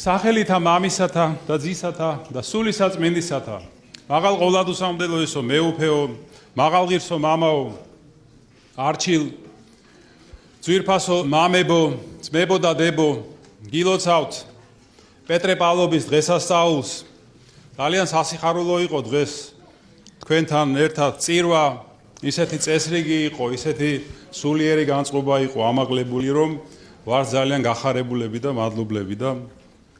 სახელითა მამისათა და ძისათა და სულისაწმინდისათა მაღალ ყოვლადუსამდელოესო მეუფეო მაღალ ღირსო მამაო არჩილ ძვირფასო მამებო ძმებო და დებო გილოცავთ პეტრე პავლობის დღესასწაულს ძალიან სასიხარულო იყო დღეს თქვენთან ერთად წირვა ისეთი წესრიგი იყო ისეთი სულიერი განწყობა იყო ამაღლებული რომ ვარ ძალიან გახარებულები და მადლობლები და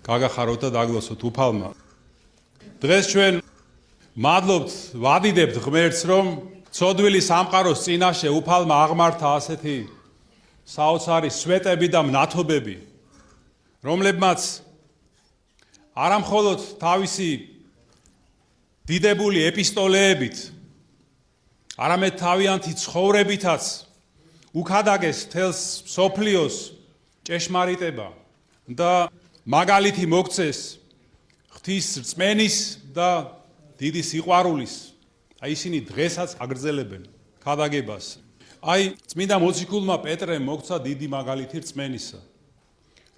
გაგახაროთ და დაგლოცოთ უფალმა დღეს ჩვენ მადლობთ ვადიდებთ ღმერთს რომ ცოდვილი სამყაროს წინაშე უფალმა აღმართა ასეთი საოცარი სვეტები და მნათობები რომლებმაც არამხოლოდ თავისი დიდებული ეპისტოლეებით არამედ თავიანთი ცხოვრებითაც უქადაგეს თელს სოფლიოს ჭეშმარიტება და მაგალითი მოგცეს ღვთის რწმენის და დიდი სიყვარულის აი ისინი დღესაც აგრძელებენ ქადაგებას აი წმინდა მოციქულმა პეტრემ მოგცა დიდი მაგალითი რწმენისა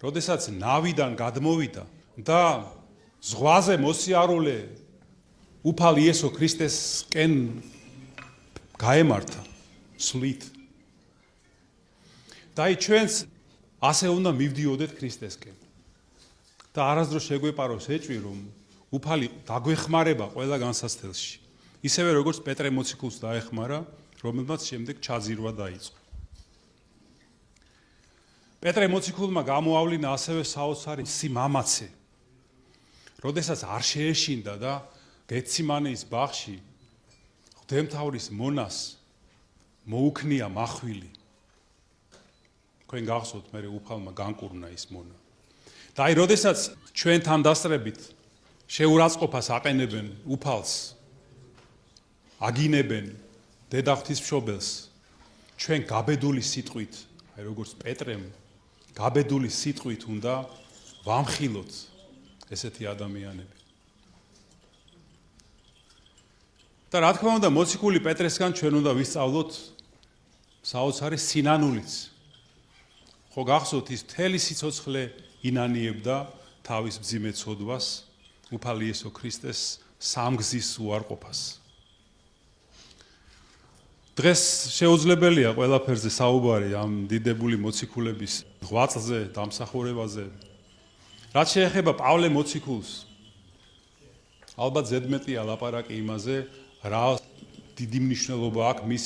როდესაც ნავიდან გადმოვიდა და ზღვაზე მოსიარულე უფალ იესო ქრისტესკენ გაემართა სვლით და აი ჩვენს ასე უნდა მივდიოდეთ ქრისტესკენ და არასდროს შეგვეპაროს ეჭვი რომ უფალი დაგვეხმარება ყველა განსაცდელში ისევე როგორც პეტრე მოციქულს დაეხმარა რომელმაც შემდეგ ჩაძირვა დაიწყო პეტრე მოციქულმა გამოავლინა ასევე საოცარი სიმამაცე როდესაც არ შეეშინდა და გეციმანეის ბაღში ღვთისმთავრის მონას მოუქნია მახვილი თქვენ გახსოვთ მე უფალმა განკურნა ის მონა და აი როდესაც ჩვენ თანდასწრებით შეურაცხყოფას აყენებენ უფალს აგინებენ დედა ღვთისმშობელს ჩვენ გაბედული სიტყვით აი როგორც პეტრემ გაბედული სიტყვით უნდა ვამხილოთ ესეთი ადამიანები და რა თქმა უნდა მოციქული პეტრესგან ჩვენ უნდა ვისწავლოთ საოცარი სინანულიც ხო გახსოვთ ის მთელი სიცოცხლე ინანიებდა თავის მძიმე ცოდვას უფალ იესო ქრისტეს სამგზის უარყოფას დღეს შეუძლებელია ყველაფერზე საუბარი ამ დიდებული მოციქულების ღვაწლზე დამსახურებაზე რაც შეეხება პავლე მოციქულს ალბათ ზედმეტია ლაპარაკი იმაზე რა დიდი მნიშვნელობა აქვს მის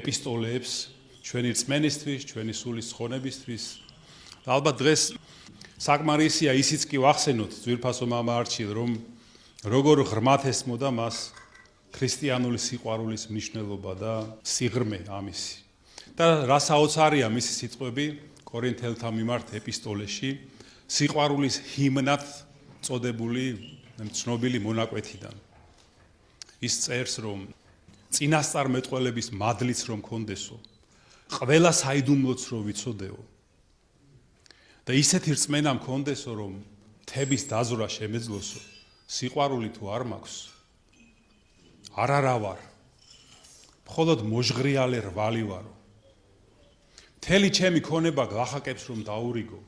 ეპისტოლეებს ჩვენი რწმენისთვის ჩვენი სულის ცხონებისთვის და ალბათ დღეს საკმარისია ისიც კი ვახსენოთ ძვირფასო მამა არჩილ რომ როგორ ღრმად ესმოდა მას ქრისტიანული სიყვარულის მნიშვნელობა და სიღრმე ამისი და რა საოცარია მისი სიტყვები კორინთელთა მიმართ ეპისტოლეში სიყვარულის ჰიმნად წოდებული ცნობილი მონაკვეთიდან ის წერს რომ წინასწარმეტყველების მადლიც რომ კონდესო ყველა საიდუმლოც რომ ვიცოდეო და ისეთი რწმენა მქონდესო რომ თების დაზვრა შემეძლოსო სიყვარული თუ არ მაქვს არარავარ მხოლოდ მოჟღრიალე რვალი ვარო მთელი ჩემი ქონება გახაკებს რომ დაურიგო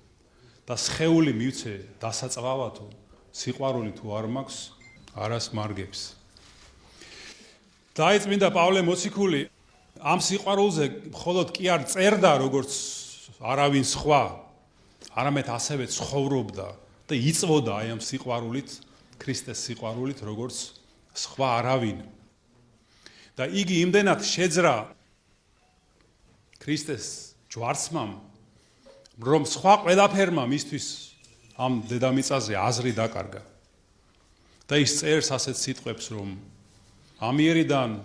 და სხეული მივცე დასაწვავათო სიყვარული თუ არ მაქვს არას მარგებს და აი წმინდა პავლე მოციქული ამ სიყვარულზე მხოლოდ კი არ წერდა როგორც არავინ სხვა არამედ ასევე ცხოვრობდა და იწვოდა აი ამ სიყვარულით ქრისტეს სიყვარულით როგორც სხვა არავინ და იგი იმდენად შეძრა ქრისტეს ჯვარცმამ რომ სხვა ყველაფერმა მისთვის ამ დედამიწაზე აზრი დაკარგა და ის წერს ასეთ სიტყვებს რომ ამიერიდან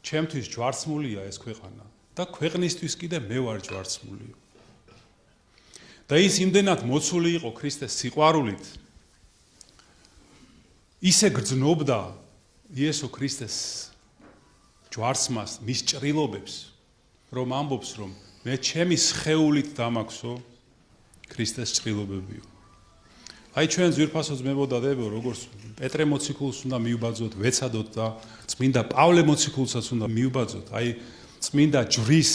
ჩემთვის ჯვარცმულია ეს ქვეყანა და ქვეყნისთვის კიდე მე ვარ ჯვარცმული და ის იმდენად მოცული იყო ქრისტეს სიყვარულით ისე გრძნობდა იესო ქრისტეს ჯვარცმას მის ჭრილობებს რომ ამბობს რომ მე ჩემი სხეულით დამაქვსო ქრისტეს ჭრილობებიო აი ჩვენ ძვირფასო ძმებო და დებო როგორც პეტრე მოციქულს უნდა მივბაძოთ ვეცადოთ და წმინდა პავლე მოციქულსაც უნდა მივბაძოთ აი წმინდა ჯვრის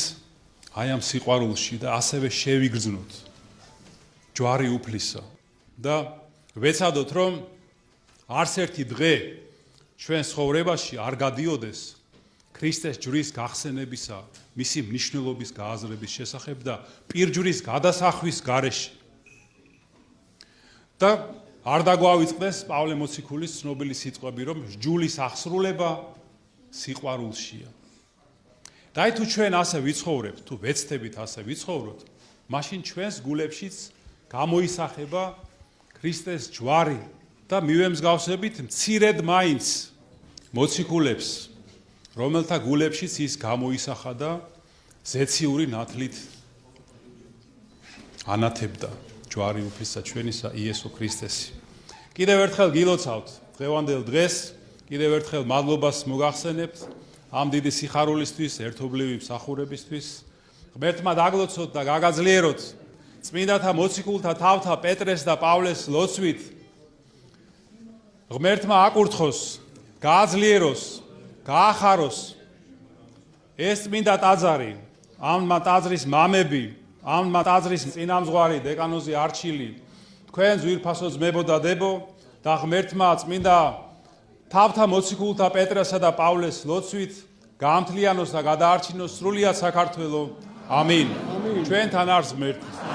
აი ამ სიყვარულში და ასევე შევიგრძნოთ ჯვარი უფლისა და ვეცადოთ, რომ არც ერთი დღე ჩვენ ცხოვრებაში არ გადიოდეს ქრისტეს ჯვრის გახსენებისა, მისი მნიშვნელობის გააზრების შესახებ და პირჯვრის გადასახვის გარეშე. და არ დაგვავიწყდეს პავლე მოციქულის ცნობილი სიტყვები, რომ ჯვრის აღსრულება სიყვარულშია. და თუ ჩვენ ასე ვიცხოვრებთ, თუ ვეცდებით ასე ვიცხოვროთ, მაშინ ჩვენს გულებშიც გამოისახება ქრისტეს ჯვარი და მივემსგავსებით მცირედ მაინც მოციქულებს, რომელთა გულებშიც ის გამოისახა და ზეციური ნათლით ანათებდა ჯვარი უფლისა ჩვენისა იესო ქრისტესი. კიდევ ერთხელ გილოცავთ დღევანდელ დღეს, კიდევ ერთხელ მადლობას მოგახსენებთ ამ დიდი სიხარულისთვის, ერთობლივი მსახურებისთვის. ღმერთმა დაგლოცოთ და გაგაძლიეროთ წმინდათა მოციქულთა თავთა პეტრეს და პავლეს ლოცვით. ღმერთმა აკურთხოს, გააძლიეროს, გაახაროს ეს წმინდა ტაძარი, ამ ტაძრის მამები, ამ ტაძრის წინამძღვარი დეკანოზი არჩილი, თქვენ ძვირფასო ძმებო და დებო და ღმერთმა წმინდა თავთა მოციქულთა პეტრესა და პავლეს ლოცვით გაამთლიანოს და გადაარჩინოს სრულიად საქართველო. ამინ. ჩვენთან არის ღმერთი.